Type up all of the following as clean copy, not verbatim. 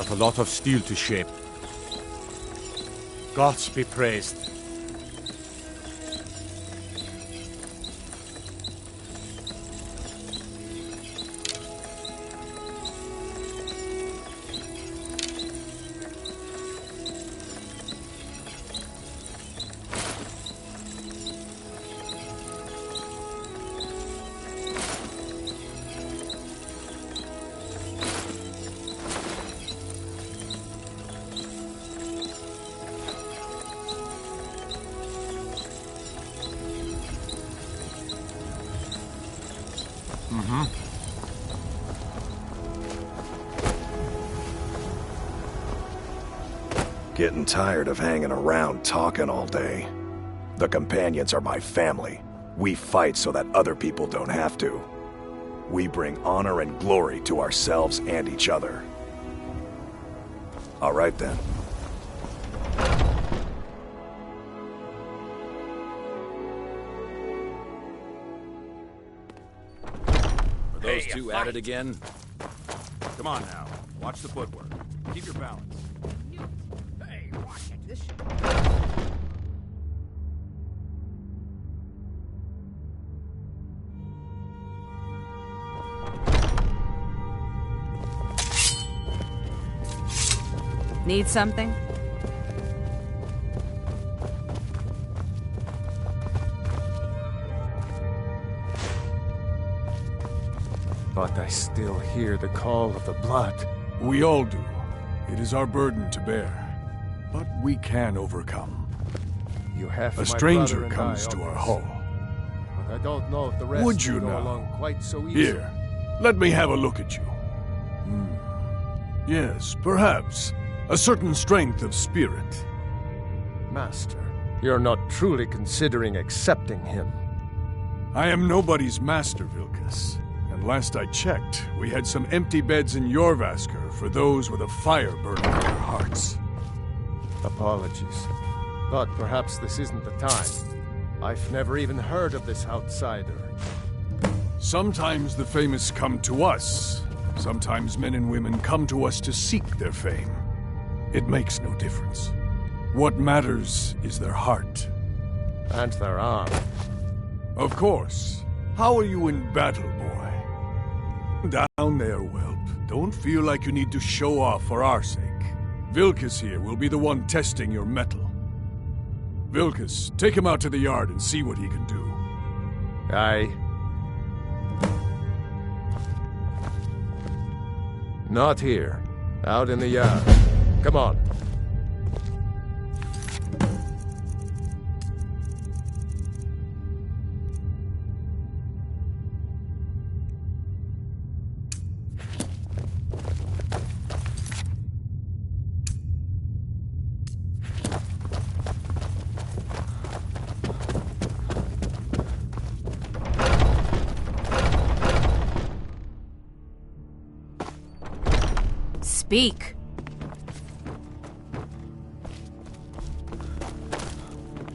got a lot of steel to shape. Gods be praised. Getting tired of hanging around talking all day. The companions are my family. We fight so that other people don't have to. We bring honor and glory to ourselves and each other. All right then. Are those two at it again? Come on now. Watch the footwork. Keep your balance. Hey, watch it. This shit. Need something? But I still hear the call of the blood. We all do. It is our burden to bear. But we can overcome. You have A stranger comes to our hall. But I don't know if the rest Would you will go now? along quite so easy. Here, let me have a look at you. Yes, perhaps. A certain strength of spirit. Master, you're not truly considering accepting him. I am nobody's master, Vilkas. And last I checked, we had some empty beds in Jorvaskr for those with a fire burning in their hearts. Apologies. But perhaps this isn't the time. I've never even heard of this outsider. Sometimes the famous come to us. Sometimes men and women come to us to seek their fame. It makes no difference. What matters is their heart. And their arm. Of course. How are you in battle, boy? Down there, whelp. Don't feel like you need to show off for our sake. Vilkas here will be the one testing your mettle. Vilkas, take him out to the yard and see what he can do. Aye. Not here. Out in the yard. Come on. Speak.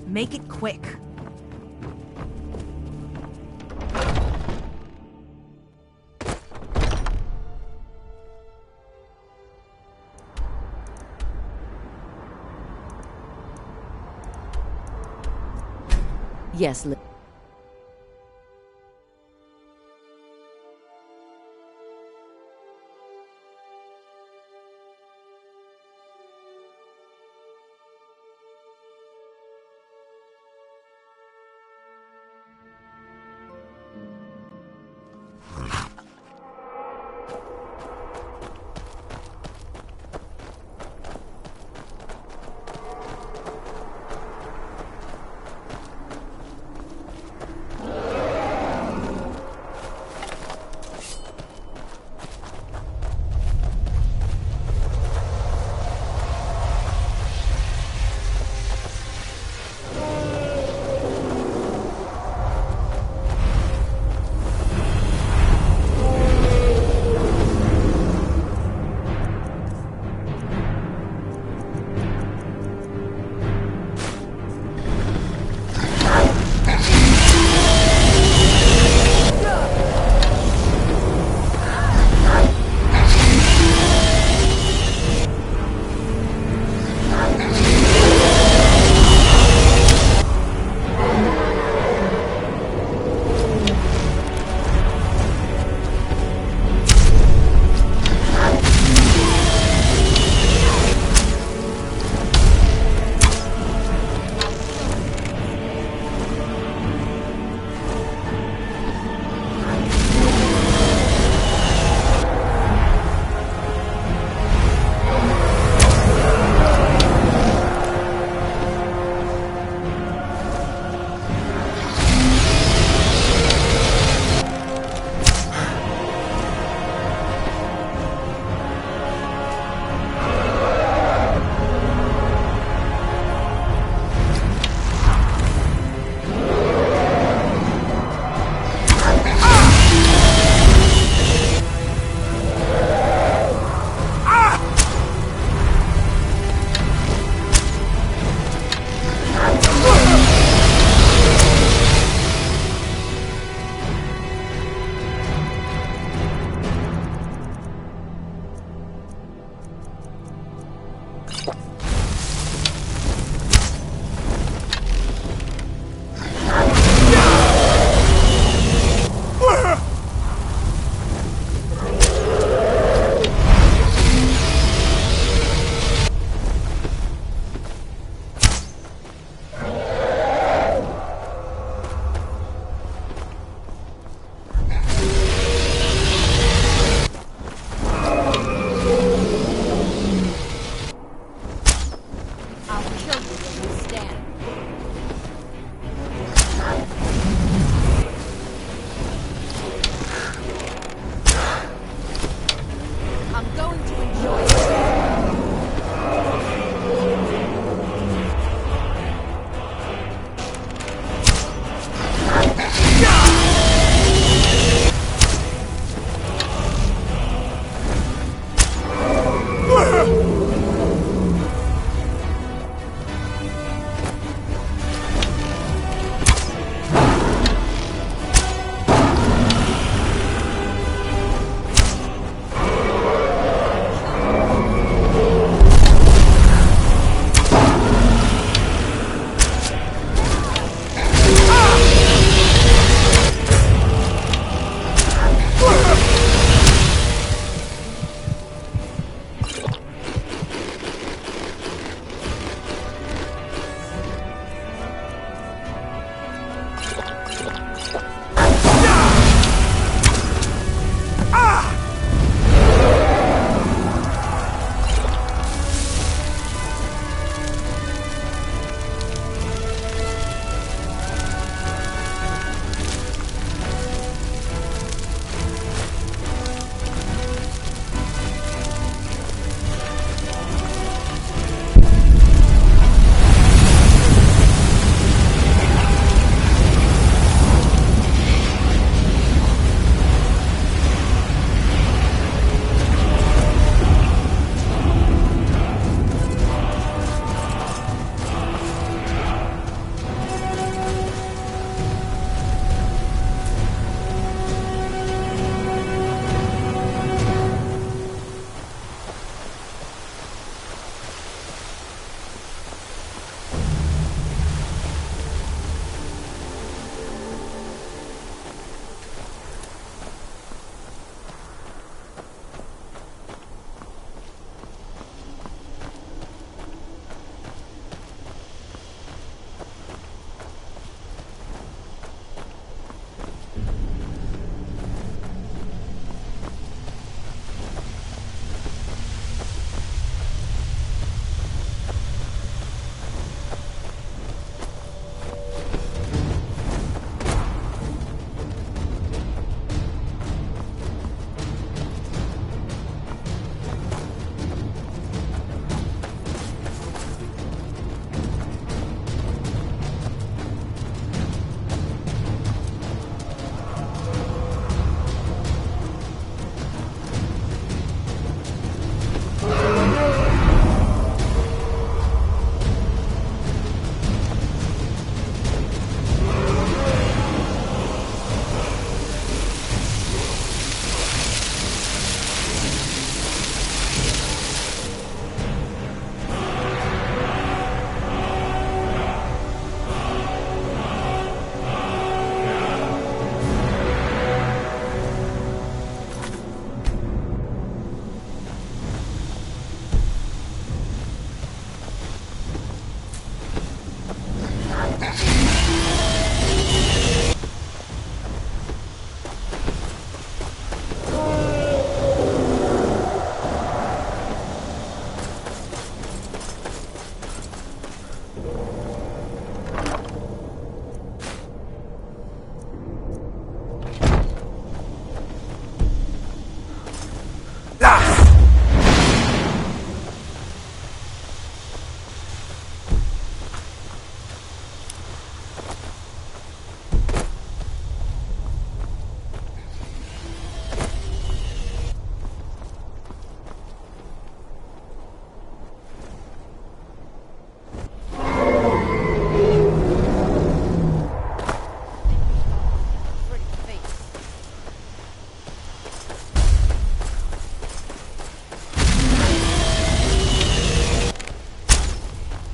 Make it quick. Yes,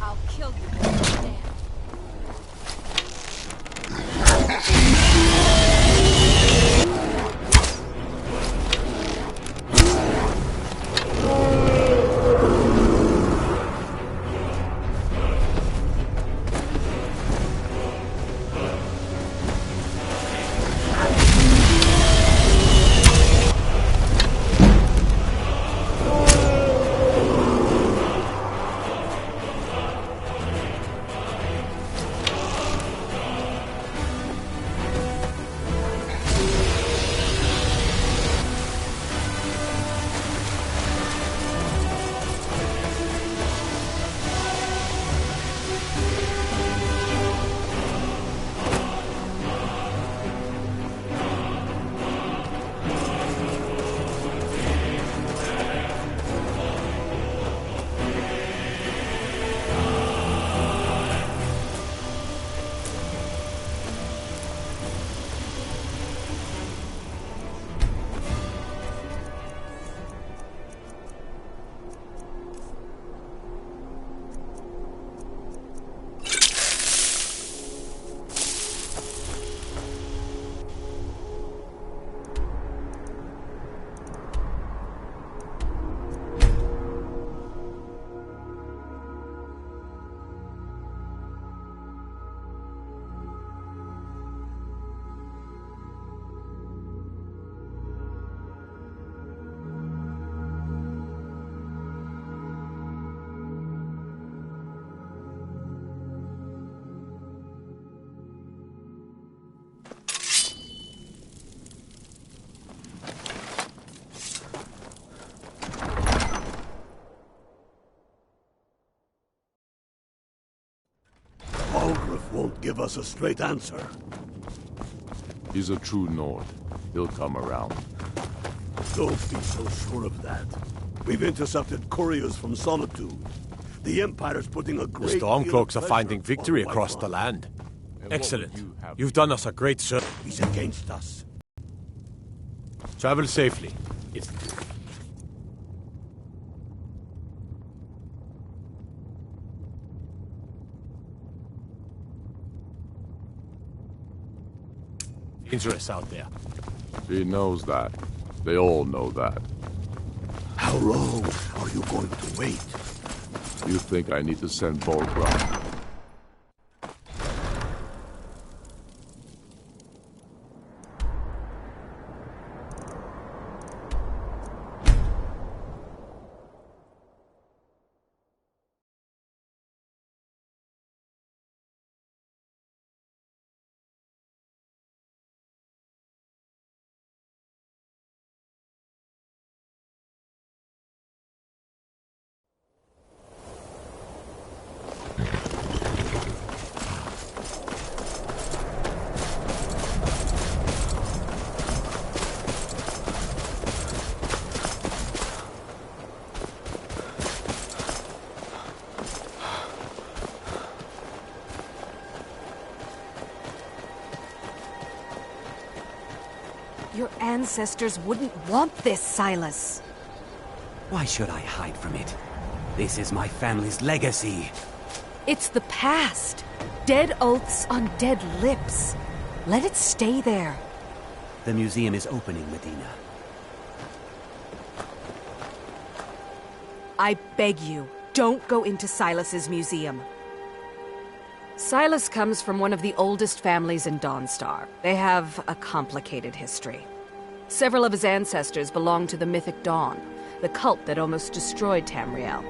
I'll kill you when you stand. Won't give us a straight answer. He's a true Nord. He'll come around. Don't be so sure of that. We've intercepted couriers from Solitude. The Empire's putting a The great Stormcloaks deal are of finding pressure victory on across the Whiterun. land. And what Excellent. would you have? You've done us a great service. He's against us. Travel safely. Dangerous out there. He knows that. They all know that. How long are you going to wait? You think I need to send Volgrim? Your ancestors wouldn't want this, Silas. Why should I hide from it? This is my family's legacy. It's the past. Dead oaths on dead lips. Let it stay there. The museum is opening, Medina. I beg you, don't go into Silas's museum. Silas comes from one of the oldest families in Dawnstar. They have a complicated history. Several of his ancestors belong to the mythic Dawn, the cult that almost destroyed Tamriel.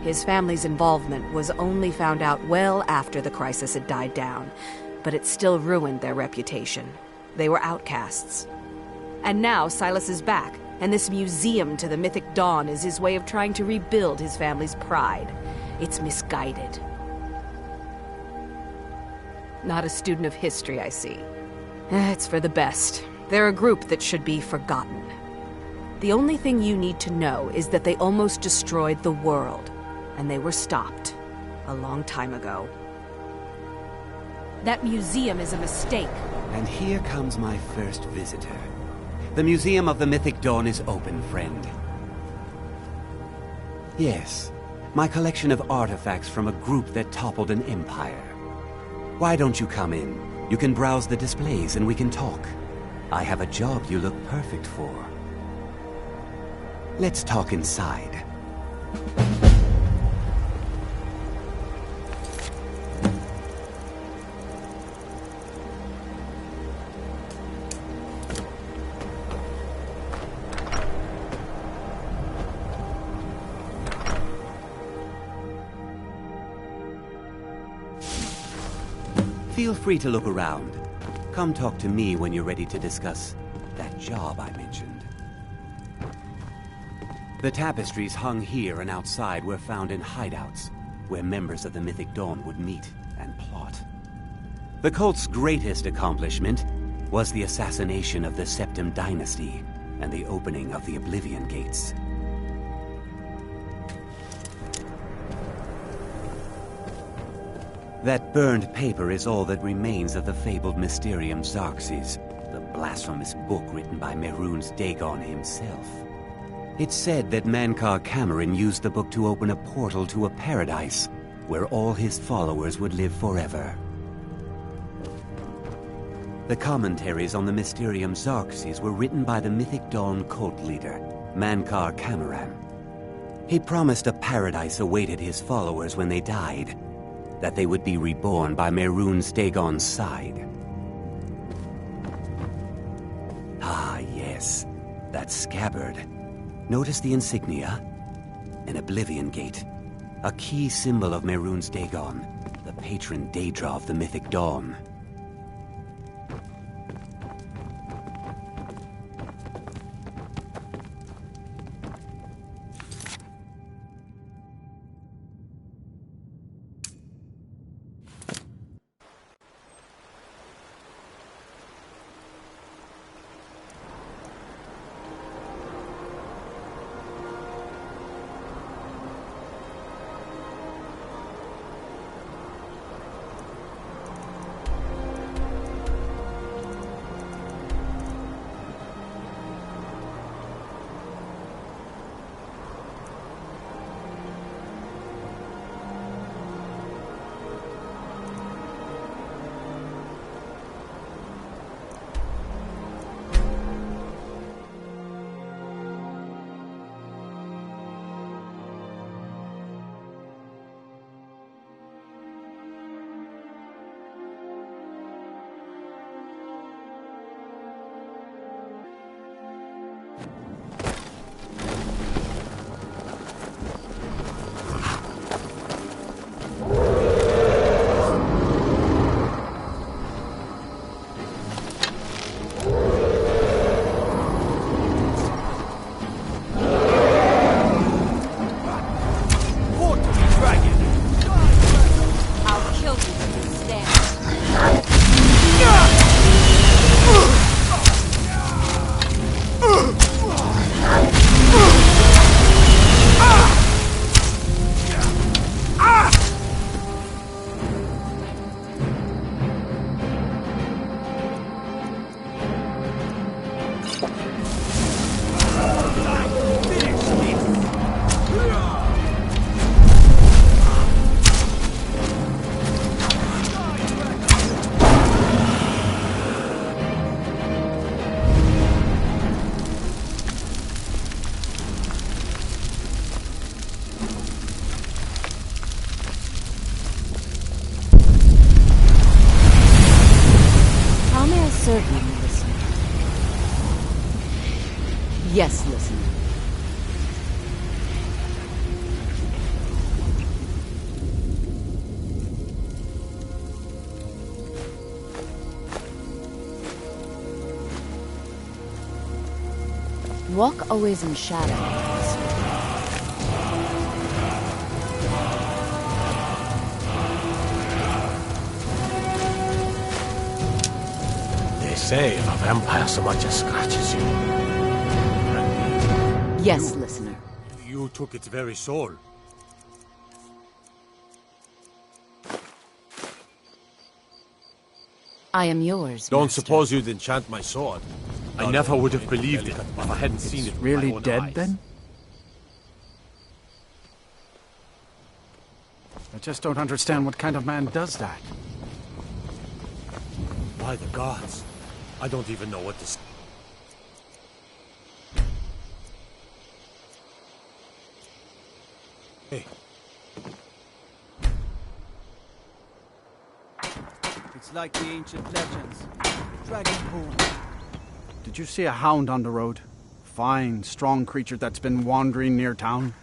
His family's involvement was only found out well after the crisis had died down, but it still ruined their reputation. They were outcasts. And now Silas is back, and this museum to the mythic dawn is his way of trying to rebuild his family's pride. It's misguided. Not a student of history, I see. It's for the best. They're a group that should be forgotten. The only thing you need to know is that they almost destroyed the world, and they were stopped a long time ago. That museum is a mistake. And here comes my first visitor. The Museum of the Mythic Dawn is open, friend. Yes, my collection of artifacts from a group that toppled an empire. Why don't you come in? You can browse the displays and we can talk. I have a job you look perfect for. Let's talk inside. Feel free to look around. Come talk to me when you're ready to discuss that job I mentioned. The tapestries hung here and outside were found in hideouts, where members of the Mythic Dawn would meet and plot. The cult's greatest accomplishment was the assassination of the Septim Dynasty and the opening of the Oblivion Gates. That burned paper is all that remains of the fabled Mysterium Xarxes, the blasphemous book written by Mehrunes Dagon himself. It's said that Mankar Cameron used the book to open a portal to a paradise where all his followers would live forever. The commentaries on the Mysterium Xarxes were written by the Mythic Dawn cult leader, Mankar Cameron. He promised a paradise awaited his followers when they died, that they would be reborn by Mehrunes Dagon's side. Ah, yes, that scabbard. Notice the insignia? An Oblivion Gate, a key symbol of Mehrunes Dagon, the patron Daedra of the Mythic Dawn. Yes, listen. Walk always in shadow. They say if a vampire so much as scratches you... Yes, listener. You took its very soul. I am yours, Don't master. suppose you'd enchant my sword. I never would have believed it if I hadn't seen it with Really my own dead, eyes. then? I just don't understand what kind of man does that. By the gods, I don't even know what to say. Hey. It's like the ancient legends. Dragonborn. Did you see a hound on the road? Fine, strong creature that's been wandering near town?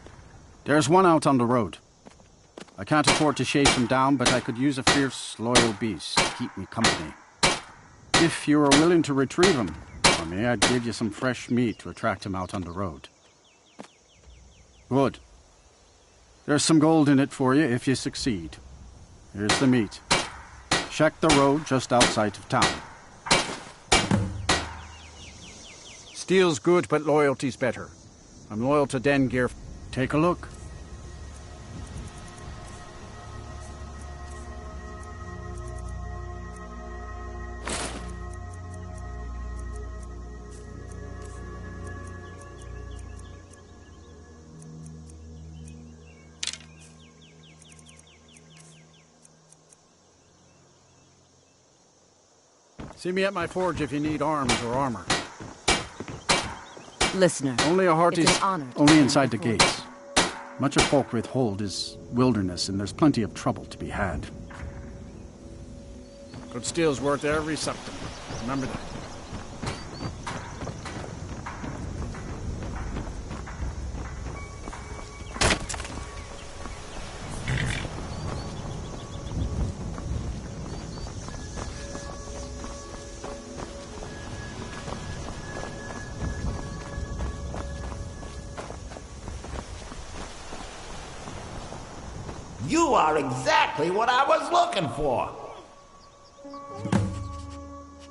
There's one out on the road. I can't afford to chase him down, but I could use a fierce, loyal beast to keep me company. If you were willing to retrieve him for me, I'd give you some fresh meat to attract him out on the road. Good. There's some gold in it for you if you succeed. Here's the meat. Check the road just outside of town. Steel's good, but loyalty's better. I'm loyal to Den Gear. Take a look. See me at my forge if you need arms or armor. Listener. Only a hearty's it's an honor to only stand inside the before you. gates. Much of Folkreath Hold is wilderness, and there's plenty of trouble to be had. Good steel's worth every septim. Remember that. You are exactly what I was looking for.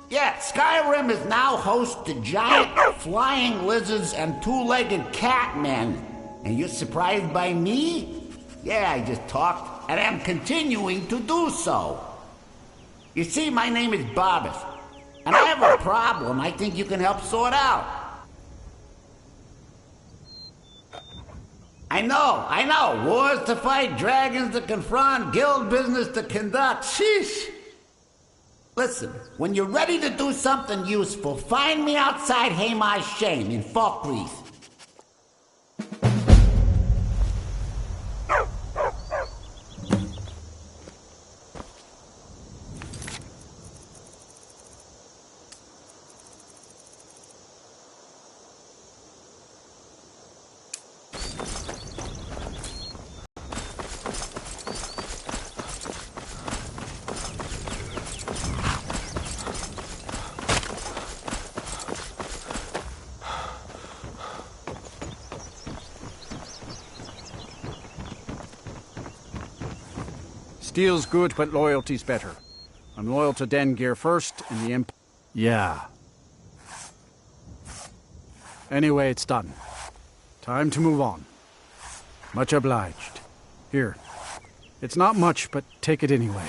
Yeah, Skyrim is now host to giant flying lizards and two-legged catmen. And you're surprised by me? Yeah, I just talked, and I'm continuing to do so. You see, my name is Barbas, and I have a problem I think you can help sort out. I know. Wars to fight, dragons to confront, guild business to conduct. Sheesh. Listen, when you're ready to do something useful, find me outside Haymar's Shame in Falkreath. Steel's good, but loyalty's better. I'm loyal to Den Gear first, and the Imp... Yeah. Anyway, it's done. Time to move on. Much obliged. Here. It's not much, but take it anyway.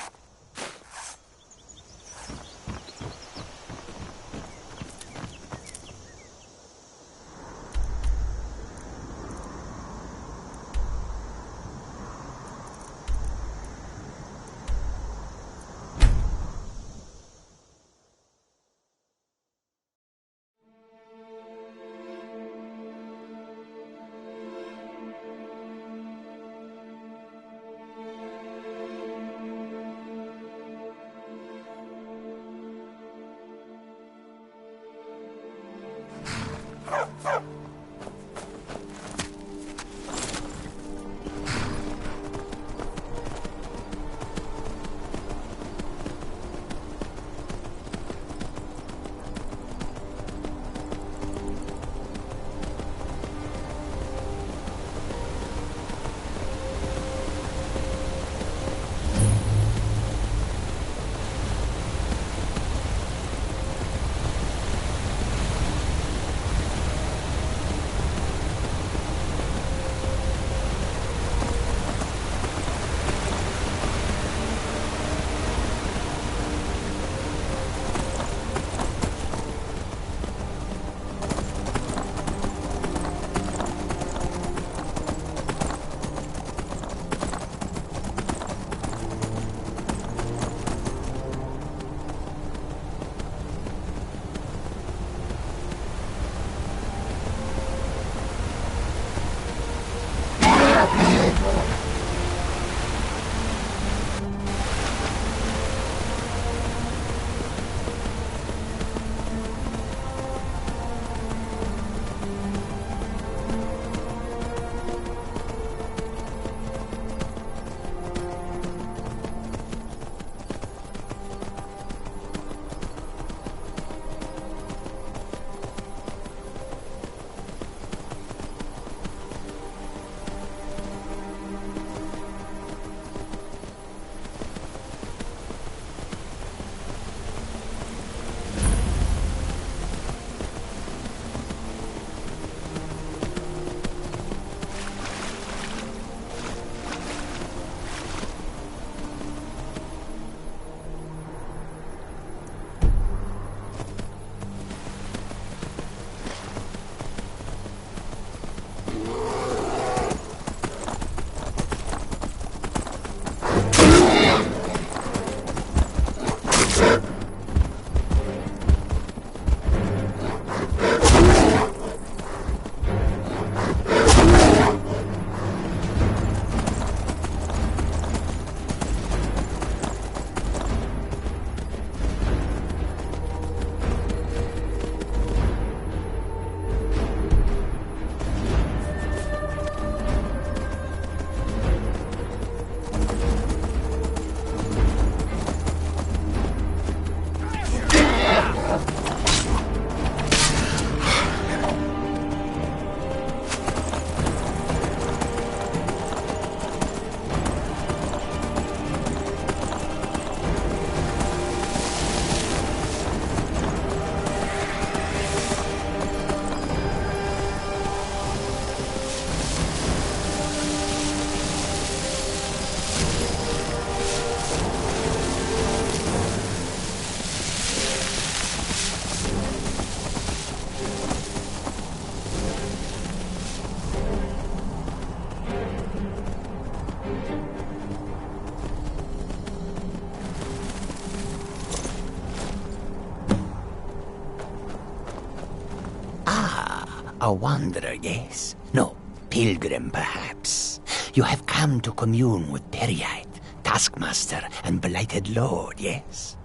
A wanderer, yes? No, pilgrim, perhaps. You have come to commune with Peryite, Taskmaster, and Blighted Lord, yes?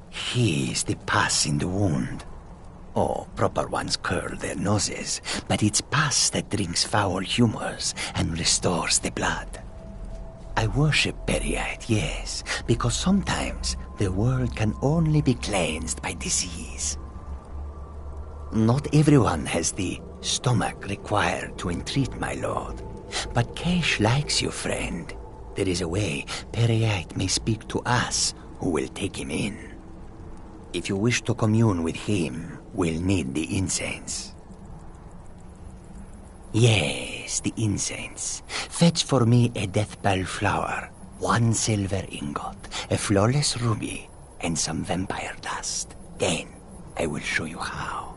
He is the pus in the wound. Oh, proper ones curl their noses, but it's pus that drinks foul humors and restores the blood. I worship Peryite, yes, because sometimes the world can only be cleansed by disease. Not everyone has the stomach required to entreat my lord, but Kesh likes you, friend. There is a way Peryite may speak to us who will take him in. If you wish to commune with him, we'll need the incense. Yes, the incense. Fetch for me a deathbell flower, 1 silver ingot, a flawless ruby, and some vampire dust. Then I will show you how.